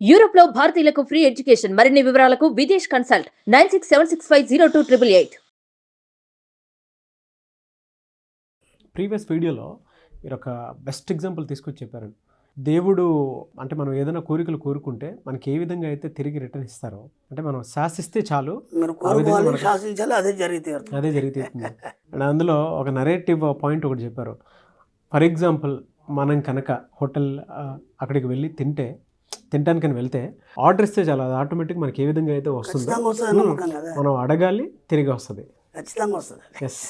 Europe లో భారతీయులకు free education. మరిన్ని వివరాలకు విదేశ్ కన్సల్ట్ 9676502888. ప్రీవియస్ వీడియోలో మీరు ఒక బెస్ట్ ఎగ్జాంపుల్ తీసుకొచ్చి చెప్పారు. దేవుడు అంటే మనం ఏదైనా కోరికలు కోరుకుంటే మనకి ఏ విధంగా అయితే తిరిగి రిటర్న్ ఇస్తారో, అంటే మనం శాసిస్తే చాలు అదే జరిగితే అండ్ అందులో ఒక నరేటివ్ పాయింట్ ఒకటి చెప్పారు. ఫర్ ఎగ్జాంపుల్ మనం కనుక హోటల్ అక్కడికి వెళ్ళి తినటానికని వెళ్తే ఆర్డర్ ఇస్తే చాలా అది ఆటోమేటిక్ మనకి ఏ విధంగా అయితే వస్తుందో మనం అడగాలి, తిరిగి వస్తుంది. ఎస్,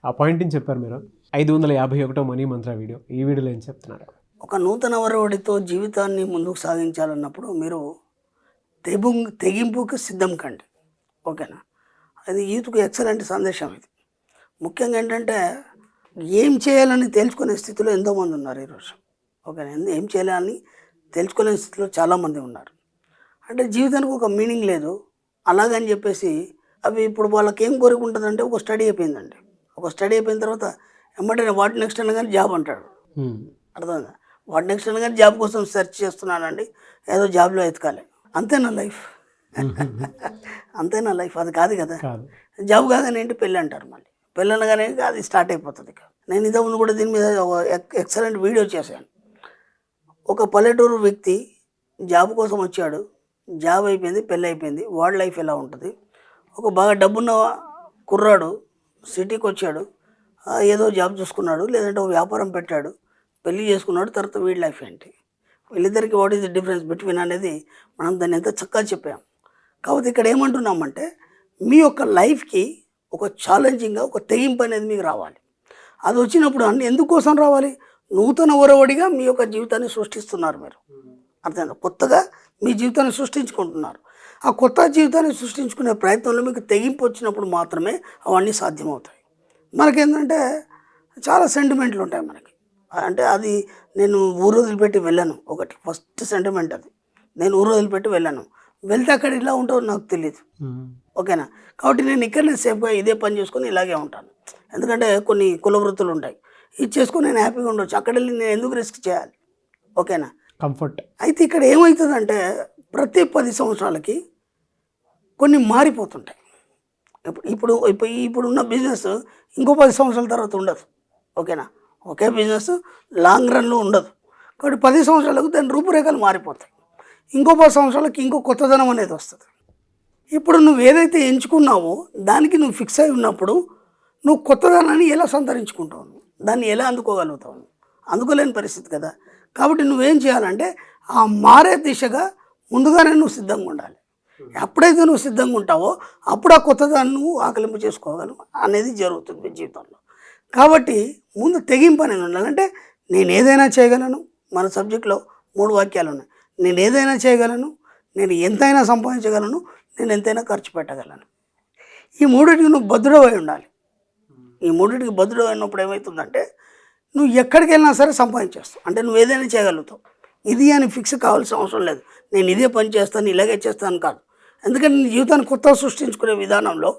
ఆ పాయింట్ని చెప్పారు మీరు. 551వ మనీ మంత్ర వీడియో. ఈ వీడియోలో ఏం చెప్తున్నారు? ఒక నూతన వరవడితో జీవితాన్ని ముందుకు సాగించాలన్నప్పుడు మీరు తెగింపుకి సిద్ధం కండి. ఓకేనా? అది యూత్కు ఎక్సలెంట్ సందేశం. ఇది ముఖ్యంగా ఏంటంటే ఏం చేయాలని తెలుసుకునే స్థితిలో ఎంతోమంది ఉన్నారు ఈరోజు. ఓకేనా? ఏం చేయాలని తెలుసుకునే స్థితిలో చాలామంది ఉన్నారు. అంటే జీవితానికి ఒక మీనింగ్ లేదు. అలాగని చెప్పేసి అవి ఇప్పుడు వాళ్ళకి ఏం కోరిక ఉంటుందంటే ఒక స్టడీ అయిపోయిందండి. ఒక స్టడీ అయిపోయిన తర్వాత ఏమంటే వాటి నెక్స్ట్ అనగానే జాబ్ అంటాడు. అర్థమైందా? వాటి నెక్స్ట్ అనగానే జాబ్ కోసం సెర్చ్ చేస్తున్నానండి, ఏదో జాబ్లో ఎతకాలి. అంతేనా లైఫ్? అంతేనా లైఫ్? అది కాదు కదా. జాబ్ కాగానే ఏంటి పెళ్ళి అంటారు. మళ్ళీ పెళ్ళి అనగానే అది స్టార్ట్ అయిపోతుంది. నేను ఇంతకుముందు కూడా దీని మీద ఎక్సలెంట్ వీడియో చేశాను. ఒక పల్లెటూరు వ్యక్తి జాబ్ కోసం వచ్చాడు, జాబ్ అయిపోయింది, పెళ్ళి అయిపోయింది. వాడి లైఫ్ ఎలా ఉంటుంది? ఒక బాగా డబ్బున్న కుర్రాడు సిటీకి వచ్చాడు, ఏదో జాబ్ చూసుకున్నాడు, లేదంటే ఒక వ్యాపారం పెట్టాడు, పెళ్ళి చేసుకున్నాడు. తర్వాత వీడి లైఫ్ ఏంటి? వీళ్ళిద్దరికి what is the difference between అనేది మనం దాన్ని ఎంత చక్కగా చెప్పాం. కాబట్టి ఇక్కడ ఏమంటున్నామంటే మీ యొక్క లైఫ్కి ఒక ఛాలెంజింగ్గా ఒక తెగింపు అనేది మీకు రావాలి. అది వచ్చినప్పుడు ఎందుకోసం రావాలి? నూతన ఒరవడిగా మీ యొక్క జీవితాన్ని సృష్టిస్తున్నారు మీరు. అర్థమైందా? కొత్తగా మీ జీవితాన్ని సృష్టించుకుంటున్నారు. ఆ కొత్త జీవితాన్ని సృష్టించుకునే ప్రయత్నంలో మీకు తెగింపు వచ్చినప్పుడు మాత్రమే అవన్నీ సాధ్యమవుతాయి. మనకేంటంటే చాలా సెంటిమెంట్లు ఉంటాయి మనకి. అంటే అది నేను ఊరు వదిలిపెట్టి వెళ్ళాను. ఒకటి ఫస్ట్ సెంటిమెంట్ అది. నేను ఊరు వదిలిపెట్టి వెళ్ళాను. వెళ్తే అక్కడ ఇలా ఉంటుందో నాకు తెలియదు. ఓకేనా? కాబట్టి నేను ఇక్కడనే సేఫ్గా ఇదే పని చేసుకొని ఇలాగే ఉంటాను. ఎందుకంటే కొన్ని కుల వృత్తులు ఉంటాయి, ఇది చేసుకొని నేను హ్యాపీగా ఉండొచ్చు. అక్కడ వెళ్ళి నేను ఎందుకు రిస్క్ చేయాలి? ఓకేనా? కంఫర్ట్. అయితే ఇక్కడ ఏమవుతుందంటే ప్రతి 10 సంవత్సరాలకి కొన్ని మారిపోతుంటాయి. ఇప్పుడున్న బిజినెస్ ఇంకో 10 సంవత్సరాల తర్వాత ఉండదు. ఓకేనా? ఒకే బిజినెస్ లాంగ్ రన్లో ఉండదు. కాబట్టి 10 సంవత్సరాలకు దాని రూపురేఖలు మారిపోతాయి. ఇంకో 10 సంవత్సరాలకి ఇంకో కొత్తదనం అనేది వస్తుంది. ఇప్పుడు నువ్వు ఏదైతే ఎంచుకున్నావో దానికి నువ్వు ఫిక్స్ అయి ఉన్నప్పుడు నువ్వు కొత్తదనాన్ని ఎలా సంతరించుకుంటావు? దాన్ని ఎలా అందుకోగలుగుతావు? అందుకోలేని పరిస్థితి కదా. కాబట్టి నువ్వేం చేయాలంటే ఆ మారే దిశగా ముందుగానే నువ్వు సిద్ధంగా ఉండాలి. ఎప్పుడైతే నువ్వు సిద్ధంగా ఉంటావో అప్పుడు ఆ కొత్తదాన్ని నువ్వు ఆకలింపు చేసుకోగలవు అనేది జరుగుతుంది జీవితంలో. కాబట్టి ముందు తెగింపు అనేది ఉండాలంటే నేను ఏదైనా చేయగలను. మన సబ్జెక్ట్లో 3 వాక్యాలు ఉన్నాయి. నేను ఏదైనా చేయగలను, నేను ఎంతైనా సంపాదించగలను, నేను ఎంతైనా ఖర్చు పెట్టగలను. ఈ మూడింటికి నువ్వు భద్రుడై ఉండాలి. ఈ మూడింటికి భద్రుడైనప్పుడు ఏమవుతుందంటే నువ్వు ఎక్కడికి వెళ్ళినా సరే సంపాదించేస్తావు. అంటే నువ్వు ఏదైనా చేయగలుగుతావు. ఇది అని ఫిక్స్ కావాల్సిన అవసరం లేదు. నేను ఇదే పని చేస్తాను, ఇలాగే చేస్తాను కాదు. ఎందుకంటే నీ జీవితాన్ని కొత్త సృష్టించుకునే విధానంలో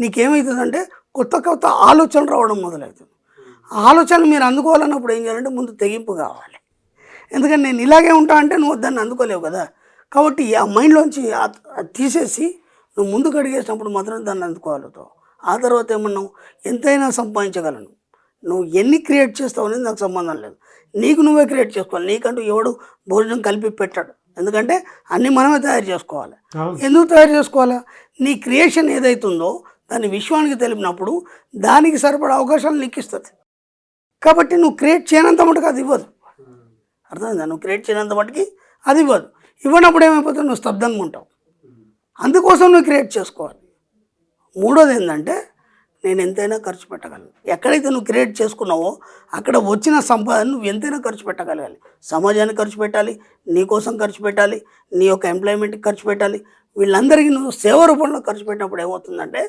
నీకేమవుతుందంటే కొత్త కొత్త ఆలోచనలు రావడం మొదలవుతుంది. ఆ ఆలోచనలు మీరు అందుకోవాలన్నప్పుడు ఏం చేయాలంటే ముందు తెగింపు కావాలి. ఎందుకంటే నేను ఇలాగే ఉంటా అంటే నువ్వు దాన్ని అందుకోలేవు కదా. కాబట్టి ఆ మైండ్లోంచి తీసేసి నువ్వు ముందుకు అడిగేసినప్పుడు మాత్రం దాన్ని అందుకోగలుగుతావు. ఆ తర్వాత ఏమన్నావు? ఎంతైనా సంపాదించగలను. నువ్వు ఎన్ని క్రియేట్ చేస్తావు అనేది నాకు సంబంధం లేదు. నీకు నువ్వే క్రియేట్ చేసుకోవాలి. నీకంటూ ఎవడు భోజనం కలిపి పెట్టాడు. ఎందుకంటే అన్నీ మనమే తయారు చేసుకోవాలి. ఎందుకు తయారు చేసుకోవాలా? నీ క్రియేషన్ ఏదైతుందో దాన్ని విశ్వానికి తెలిపినప్పుడు దానికి సరిపడే అవకాశాలు నీకు ఇస్తుంది. కాబట్టి నువ్వు క్రియేట్ చేయనంత మటుకు అది ఇవ్వదు. అర్థమైందా? నువ్వు క్రియేట్ చేయనంత మటుకి అది ఇవ్వదు. ఇవ్వనప్పుడు ఏమైపోతుంది? నువ్వు స్తబ్దంగా ఉంటావు. అందుకోసం నువ్వు క్రియేట్ చేసుకోవాలి. మూడోది ఏంటంటే నేను ఎంతైనా ఖర్చు పెట్టగలను. ఎక్కడైతే నువ్వు క్రియేట్ చేసుకున్నావో అక్కడ వచ్చిన సంపాదన నువ్వు ఎంతైనా ఖర్చు పెట్టగలగాలి. సమాజానికి ఖర్చు పెట్టాలి, నీ కోసం ఖర్చు పెట్టాలి, నీ యొక్క ఎంప్లాయ్మెంట్కి ఖర్చు పెట్టాలి. వీళ్ళందరికీ నువ్వు సేవ రూపంలో ఖర్చు పెట్టినప్పుడు ఏమవుతుందంటే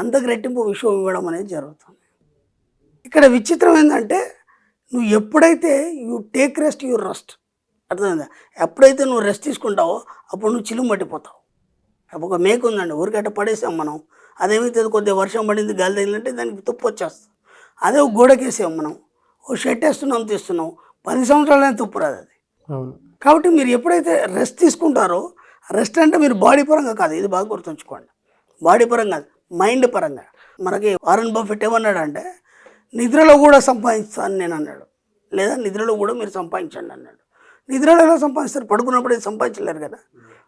అంతకు రెట్టింపు విశ్వం ఇవ్వడం అనేది జరుగుతుంది. ఇక్కడ విచిత్రం ఏంటంటే నువ్వు ఎప్పుడైతే you take rest you rest. అర్థమైందా? ఎప్పుడైతే నువ్వు రెస్ట్ తీసుకుంటావో అప్పుడు నువ్వు చిలుము పట్టిపోతావు. ఒక మేక ఉందండి, ఊరికట్ట పడేసాం మనం. అదేమైతుంది? కొద్దిగా వర్షం పడింది, గాలి తగిలింటే దానికి తుప్పు వచ్చేస్తుంది. అదే ఒక గోడకేసాం మనం, ఓ షర్ట్ వేస్తున్నాం తీస్తున్నాం, 10 సంవత్సరాలైనా తుప్పు రాదు అది. కాబట్టి మీరు ఎప్పుడైతే రెస్ట్ తీసుకుంటారో, రెస్ట్ అంటే మీరు బాడీ పరంగా కాదు, ఇది బాగా గుర్తుంచుకోండి. బాడీ పరంగా కాదు, మైండ్ పరంగా. మనకి వారన్ బఫెట్ ఏమన్నాడంటే నిద్రలో కూడా సంపాదిస్తాను నేను అన్నాడు, లేదా నిద్రలో కూడా మీరు సంపాదించండి అన్నాడు. నిద్రలో ఎలా సంపాదిస్తారు? పడుకున్నప్పుడు ఏం సంపాదించలేరు కదా.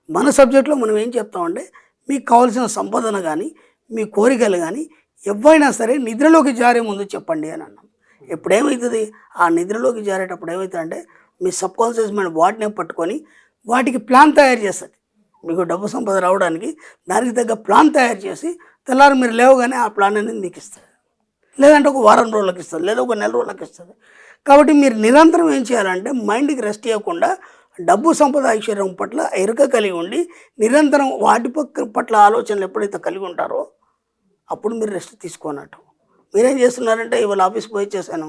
మన సబ్జెక్ట్లో మనం ఏం చెప్తామంటే మీకు కావాల్సిన సంపాదన కానీ మీ కోరికలు కానీ ఎవరైనా సరే నిద్రలోకి జారే ముందు చెప్పండి అని అన్నాం. ఎప్పుడేమవుతుంది, ఆ నిద్రలోకి జారేటప్పుడు ఏమవుతుందంటే మీ సబ్కాన్షియస్ మైండ్ వాటినే పట్టుకొని వాటికి ప్లాన్ తయారు చేస్తుంది. మీకు డబ్బు సంపద రావడానికి దానికి తగ్గ ప్లాన్ తయారు చేసి తెల్లారి మీరు లేవగానే ఆ ప్లాన్ అనేది మీకు ఇస్తుంది. లేదంటే ఒక వారం రోజులకు ఇస్తుంది, లేదా ఒక నెల రోజులకు ఇస్తుంది. కాబట్టి మీరు నిరంతరం ఏం చేయాలంటే మైండ్కి రెస్ట్ ఇవ్వకుండా డబ్బు సంపద ఐశ్వర్యం పట్ల ఎరుక కలిగి ఉండి నిరంతరం వాటి పట్ల ఆలోచనలు ఎప్పుడైతే కలిగి ఉంటారో అప్పుడు మీరు రెస్ట్ తీసుకోనట్టు. మీరేం చేస్తున్నారంటే ఇవాళ ఆఫీస్కి పోయి చేశాను,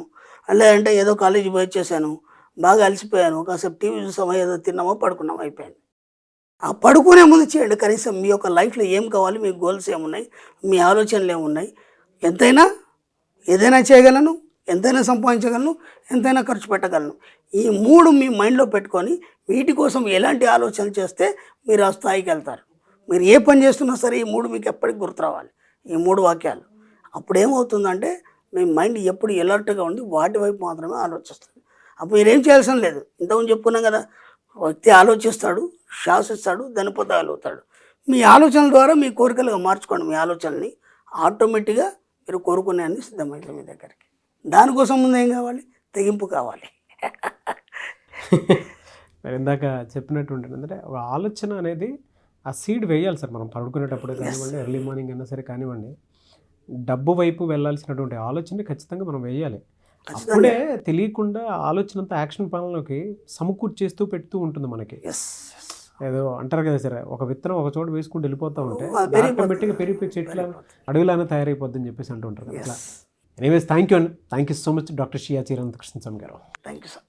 లేదంటే ఏదో కాలేజీ పోయి చేశాను, బాగా అలసిపోయాను, కాసేపు టీవీ చూసామో ఏదో తిన్నామో పడుకున్నామో అయిపోయింది. ఆ పడుకునే ముందు చేయండి. కనీసం మీ యొక్క లైఫ్లో ఏం కావాలి, మీ గోల్స్ ఏమున్నాయి, మీ ఆలోచనలు ఏమున్నాయి, ఎంతైనా ఏదైనా చేయగలను, ఎంతైనా సంపాదించగలను, ఎంతైనా ఖర్చు పెట్టగలను. ఈ 3 మీ మైండ్లో పెట్టుకొని వీటి కోసం ఎలాంటి ఆలోచనలు చేస్తే మీరు ఆ స్థాయికి వెళ్తారు. మీరు ఏ పని చేస్తున్నా సరే ఈ 3 మీకు ఎప్పటికి గుర్తు రావాలి, ఈ 3 వాక్యాలు. అప్పుడు ఏమవుతుందంటే మీ మైండ్ ఎప్పుడు ఎలర్ట్గా ఉండి వాటి వైపు మాత్రమే ఆలోచిస్తుంది. అప్పుడు మీరేం చేయాల్సిన లేదు. ఇంతకుముందు చెప్పుకున్నాం కదా, వ్యక్తి ఆలోచిస్తాడు, శాసిస్తాడు, దాని పొందగలుగుతాడు. మీ ఆలోచనల ద్వారా మీ కోరికలుగా మార్చుకోండి. మీ ఆలోచనని ఆటోమేటిక్గా మీరు కోరుకునే అన్ని సిద్ధమవుతాయి మీ దగ్గరికి. దానికోసం ముందు ఏం కావాలి, తెగింపు కావాలి. మరి ఇందాక చెప్పినట్టు ఉంటుంది అంటే ఒక ఆలోచన అనేది ఆ సీడ్ వేయాలి సార్. మనం పడుకునేటప్పుడు కానివ్వండి, ఎర్లీ మార్నింగ్ అయినా సరే కానివ్వండి, డబ్బు వైపు వెళ్ళాల్సినటువంటి ఆలోచనని ఖచ్చితంగా మనం వేయాలి. అప్పుడే తెలియకుండా ఆలోచన అంతా యాక్షన్ ప్లాన్లోకి సమకూర్చేస్తూ పెడుతూ ఉంటుంది మనకి. ఏదో అంటారు కదా సార్, ఒక విత్తనం ఒక చోట వేసుకుంటూ వెళ్ళిపోతా ఉంటే ఆటోమేటిక్గా పెరిగిపోయి చెట్ల అడవిలానే తయారైపోద్ది అని చెప్పేసి అంటూ ఉంటారు. అట్లా anyways thank you so much doctor Shiya Chiranta Krishnaswamy గారు. Thank you sir.